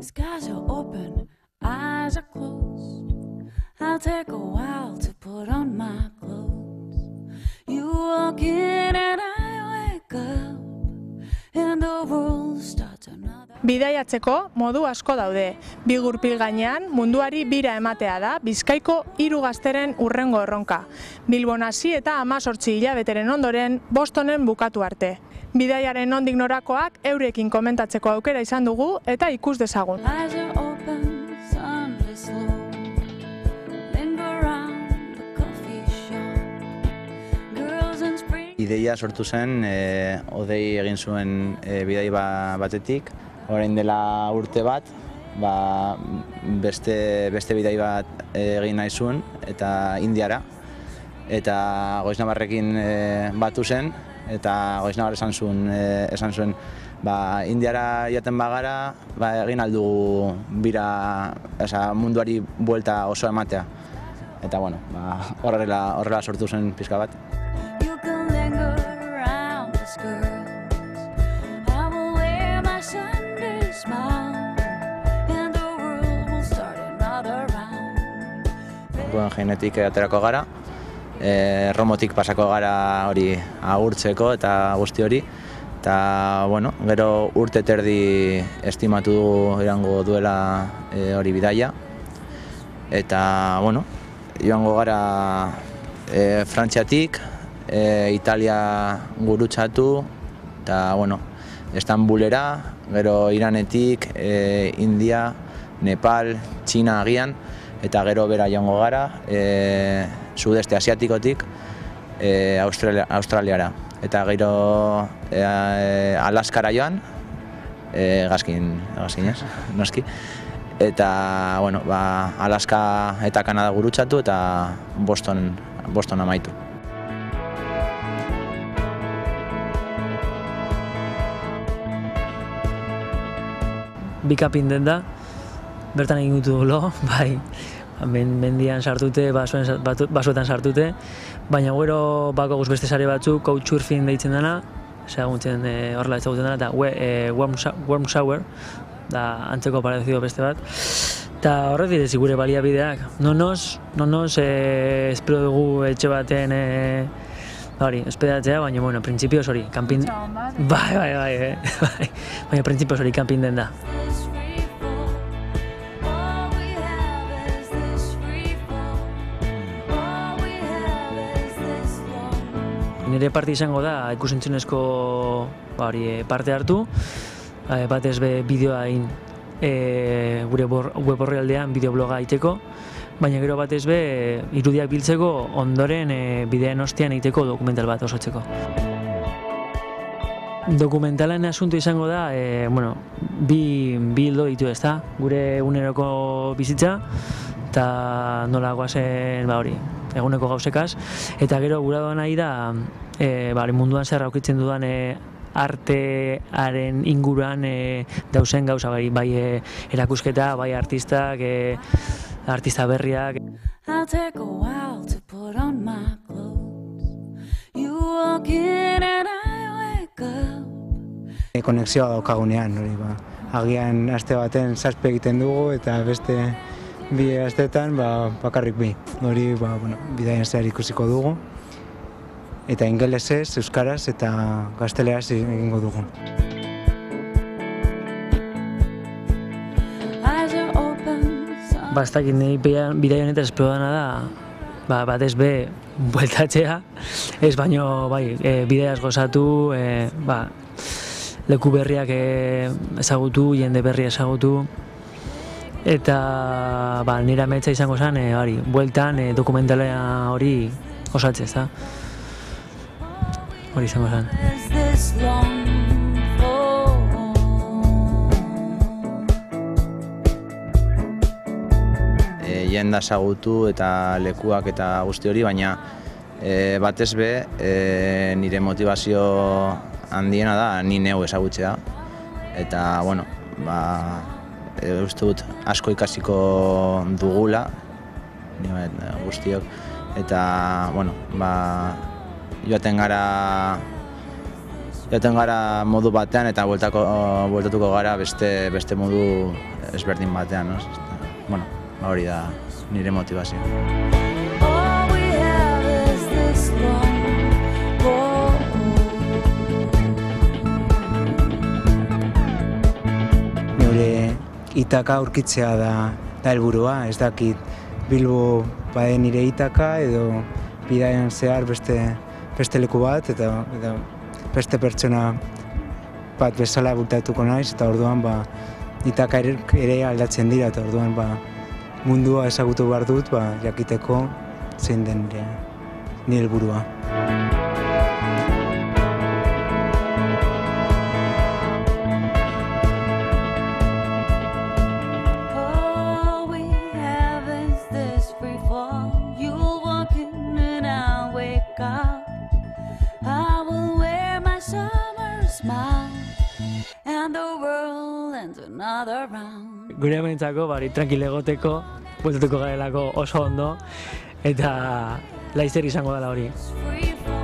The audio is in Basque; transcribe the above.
Skies are open, eyes are closed. I'll take a while to put on my clothes. You walk in and I wake up, and the world starts another. Bidaiatzeko modu asko daude. Bi gurpil gainean munduari bira ematea da Bizkaiko 3 gazteren hurrengo erronka. Bilbon hasi eta 18 hilabeteren ondoren Bostonen bukatu arte. Bidaiaren nondik norakoak eurekin komentatzeko aukera izan dugu eta ikus dezagun. Eyes are open, sunless slow. Linger around the coffee shop. Girls in spring. Ideia sortu zen, Odei egin zuen bidai batetik, orain dela urte bat, beste bidai bat egin nahi zuen, eta Indiara, eta Goiznabarrekin batu zen, eta Goiznabar esan zuen, Indiara joaten bagara, egin aldugu bira, munduari buelta oso ematea. Eta bueno, horrela sortu zen pixka bat. You can linger around the skirts. I will wear my Sunday smile, and the world will start another round. Guggenheimetik aterako gara, Romotik pasako gara hori agurtzeko eta guzti hori. Eta, bueno, gero urte terdi estimatu dugu irango duela hori bidaia. Eta, bueno, joango gara Frantziatik, Italia gurutzatu, eta, bueno, Istanbulera, gero Iranetik, India, Nepal, Txina agian, eta gero bera joango gara, Sudeste Asiatikotik, Australiara. Eta gero Alaskara joan, gazkinez, noski. Eta, bueno, Alaska eta Kanada gurutzatu eta Boston amaitu. Bikapin den da, bertan egin gutu lo, bai, mendian sartute, basoetan sartute, baina gero bako guz beste sare batzuk, couchsurfing deitzen dena, seguntzen horrela ezagutzen dena, eta warm shower, da antzeko parezido beste bat. Eta horrek direzi gure baliabideak. Nonoz, espero dugu etxe baten hori, hospedatzea, baina, bueno, printzipioz hori, kanpin... Bai, baina printzipioz hori kanpin den da. Nire parte izango da ikusentzunezko parte hartu, batez be bideoa egin gure web orrialdean bideobloga egiteko, baina gero batez be irudiak biltzeko ondoren bidean ostean egiteko dokumental bat osatzeko. Dokumentalen asunto izango da, bi hildo ditu ezta, gure eguneroko bizitza, eta nola goazen hori, eguneko gauzekaz, eta gero gura doan nahi da, munduan zer aurkitzen dudan artearen inguruan dauzen gauza, bai erakusketa, bai artistak, artista berriak. I'll take a while to put on my clothes. You walk in and I wake up. Konexioa daukagunean, hori agian aste baten 7 egiten dugu eta beste 2 asteetan bakarrik 2. Hori bidaian zehar ikusiko dugu. Eta ingelesez, euskaraz eta gazteleraz egingo dugu. Ez dakit nahi bidai honetaz espero dana da, batez be, bueltatzea, ez baino, bidaiaz gozatu, leku berriak ezagutu, jende berria ezagutu, eta nire ametsa izango zen, bueltan dokumentalea hori osatzea, ezta? Hori izango zen. Jenda ezagutu eta lekuak eta guzti hori, baina batez be nire motivazio handiena da ni neu ezagutzea. Eta, bueno, uste dut asko ikasiko dugula, guztiok. Eta, bueno, joaten gara joaten gara modu batean eta bueltatuko gara beste modu ezberdin batean, no? Bueno, hori da nire motivazio. All we have is this long road. Neure Itaka aurkitzea da helburua, ez dakit Bilbo baden nire Itaka edo bidaian zehar beste leku bat eta beste pertsona bat bezala bultatuko naiz eta orduan Itaka ere aldatzen dira eta orduan mundua ezagutu behar dut jakiteko zein den nire helburua. All we have is this free fall. You'll walk in and I'll wake up. I will wear my summer smile and the world ends another round. Gure amentzako, tranquil egoteko, bueltatuko garelako oso ondo, eta laizzer izango dela hori. Free fall.